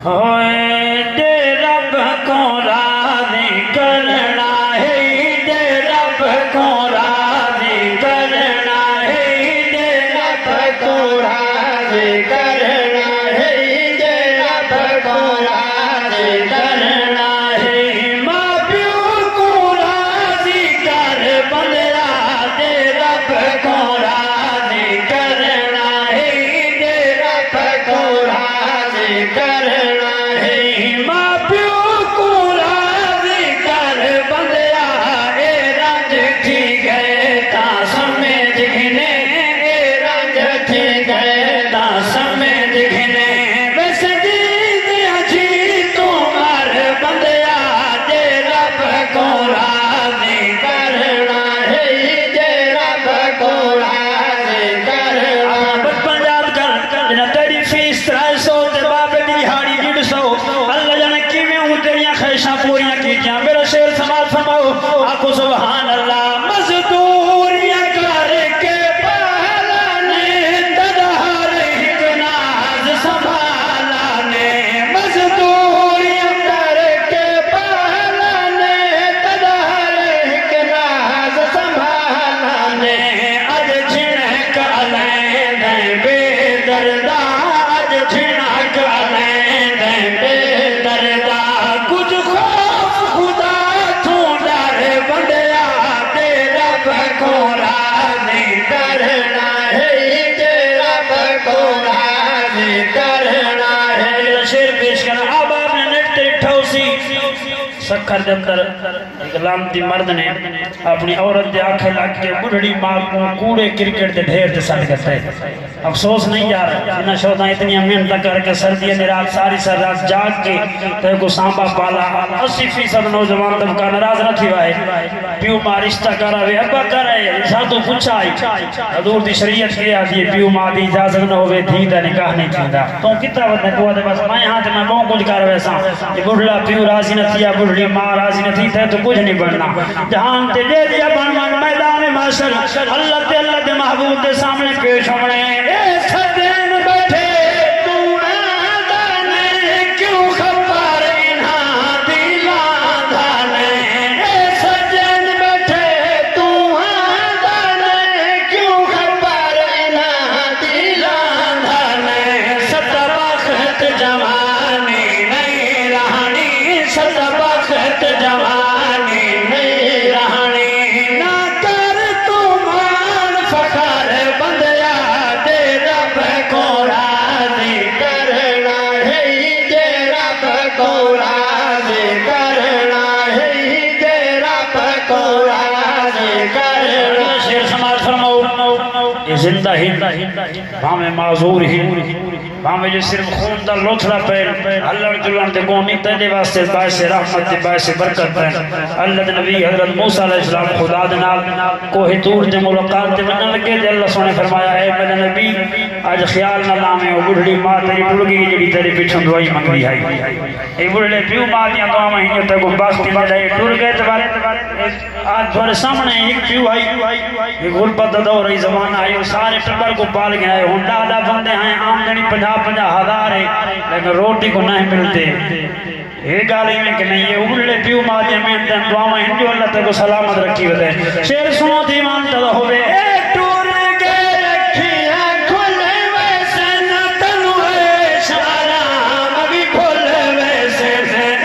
होए दे रब को राज़ी करना है, दे रब को राज़ी करना है, दे रब को राज़ी करना है, दे रब को राज़ी करना है। माँ प्यो को राज़ी कर बंदरा, दे रब को राज़ी करना है, दे रब को राज़ी करना। पूरियां की मेरा शेर समाज फरमाओ, आखो सुभान अल्लाह। मजदूरियां करके पालाने ददहर हिक नाज संभालाने, मजदूरियां करके पालाने ददहर हिक नाज संभालाने। अज झिणक अलैंद बेदर्दा, अज झिणक अलैंद बेदर्दा। कुछ खौफ खुदा तू डर बंदया, दे रब को राज़ी करना है, दे रब को राज़ी करना है। शेर पेश करना। अब आपने नेट ठौसी सखर के अंदर एक लामती मर्द ने अपनी औरत के आखे लग के बुढ़ड़ी मां को कूड़े क्रिकेट के ढेर से सट करते। अफसोस नहीं यार, इन्हें शोधा इतनी मेहनत करके सर्दी ने रात सारी सर रात जाग के तेरे को सांबा पाला। 80% नौजवान तबका नाराज न थी वाए प्यू मां रिश्ता करावे अब्बा करे साधु पूछा हजूर दी शरीयत के आदि प्यू मां दी इजाजत न होवे धी दा निकाह नहीं थींदा। तो कितना वदे को दे बस मैं हाथ में बहुत कुछ कर वैसा ये बुढ़ला प्यू राजी न थिया, बुढ़ड़ी मां राजी न थी थे तो कुछ नहीं बनना। जहान ते दे दिया बन मन मैदान माशर अल्लाह के महबूब के सामने पेश होने। ए सजन बैठे तू आदाने, क्यों खबर इन्हा दिला धाने। ए सजन बैठे तू आदाने, क्यों खबर इन्हा दिला धाने। सदा बख्त जवानी नहीं रहनी, सदा बख्त जवानी नहीं रहनी। ना कर तू मान फखर बंदया, दे रब को राज़ी करना है, दे रब को राज़ी करना है, दे रब को राज़ी करना। शेर समाज फरमाओ, ये जिंदा ही भावे माजूर ही भावे जो सिर्फ खून दा लोथड़ा पैर हल्लण जुलण ते कोनी तेरे वास्ते बायस रहमत ते बायस बरकत है। अल्लाह दे नबी हजरत मूसा अलैहिस्सलाम खुदा दे नाल कोहे तूर ते मुलाकात ते बनन लगे ते अल्लाह सोने फरमाया है मेरे नबी आज ख्याल ना लावे ओ बुढ़ड़ी मां तेरी टुर गई जेडी तेरे पीछे दुआई मंगदी है। ए बुढ़ड़े प्यू मां दी दुआ महीने तक बास्ती में जाए टुर गए ते आज थोड़े सामने एक प्यू आई ये गुरबत दा दौर है जमाना है सारे टब्बर को पाल के आए हुन दादा बंदे हैं आमदनी 50,000 है लेकिन रोटी को नहीं मिलते। ये गाली में कि नहीं ये उबले प्यू माते में दुआ में हिंदू अल्लाह तक को सलामत रखी होते। शेर सुनो दी मान तद होवे ए टूर के रखिया खुले वैसे न तनु है सारा मभी खोल वैसे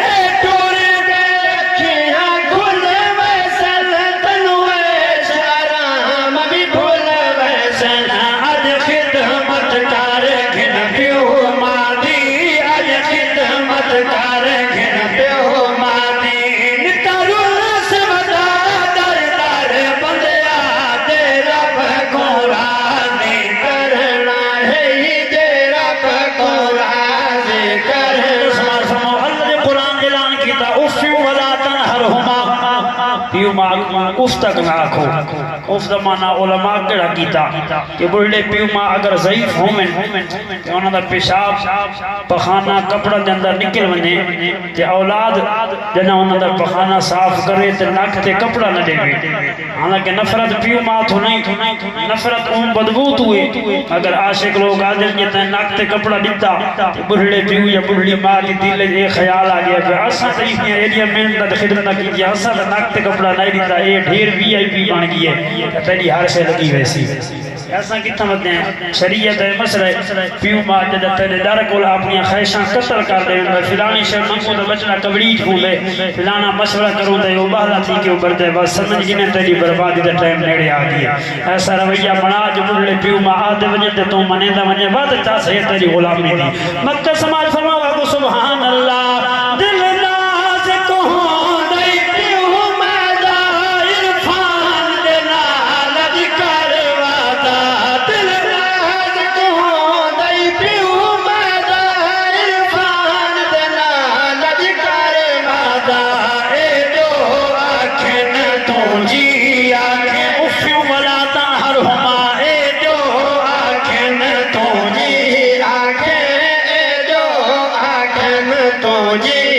ए टूर के रखिया खुले वैसे न तनु है सारा मभी खोल वैसे आज खिदमत कर घिन प्यू मादी, आज खिदमत कर पियो मां उफ तक ना आखो उफ दा माना उलमा केड़ा कीता कि बुढ़े पियो मां अगर ज़ईफ होवन ते उन्हां दा पेशाब पखाना कपड़ा दे अंदर निकल वने ते औलाद जना उन्हां दा पखाना साफ करे ते नक ते कपड़ा न देवे हालांकि नफरत पियो मां तो नहीं नफरत उन बदबू हुए अगर आशिक लोग आदम ये नक ते कपड़ा दिता बुढ़े पियो या बुढ़ी मां दी दिल ये ख्याल आ गया कि असा ते इतनी एरिया मेहनत दा खिदमत की असा दा नक ते कपड़ा नहीं दिता ये ढेर वीआईपी बन गई है तेरी हर से लगी वैसी ऐसा कितना मत हैं शरीयत है मसला पियो मां जद तेरे दर को अपनी ख्वाहिशां कत्ल कर दे फिलानी शर्म को तो बचना कबरीज फूले फिलाना मशवरा करूं तो वो बहला थी के ऊपर दे बस समझ गिने तेरी बर्बादी का टाइम नेड़े आ गया ऐसा रवैया बना जो बुढ़े पियो मां आदे वजे ते तू मने दा वजे बात ता से तेरी गुलामी दी मक्का समाज फरमावा को सुभान अल्लाह दिल नाज को दई पियो मादा इरफान दे नाल अधिकार वादा दिल नाज को दई पियो मादा इरफान दे नाल अधिकार वादा ए जो आखन तो जी आखे उफियो वला ताहर हुमा ए जो आखन तो जी आखे ए जो आखन तो जी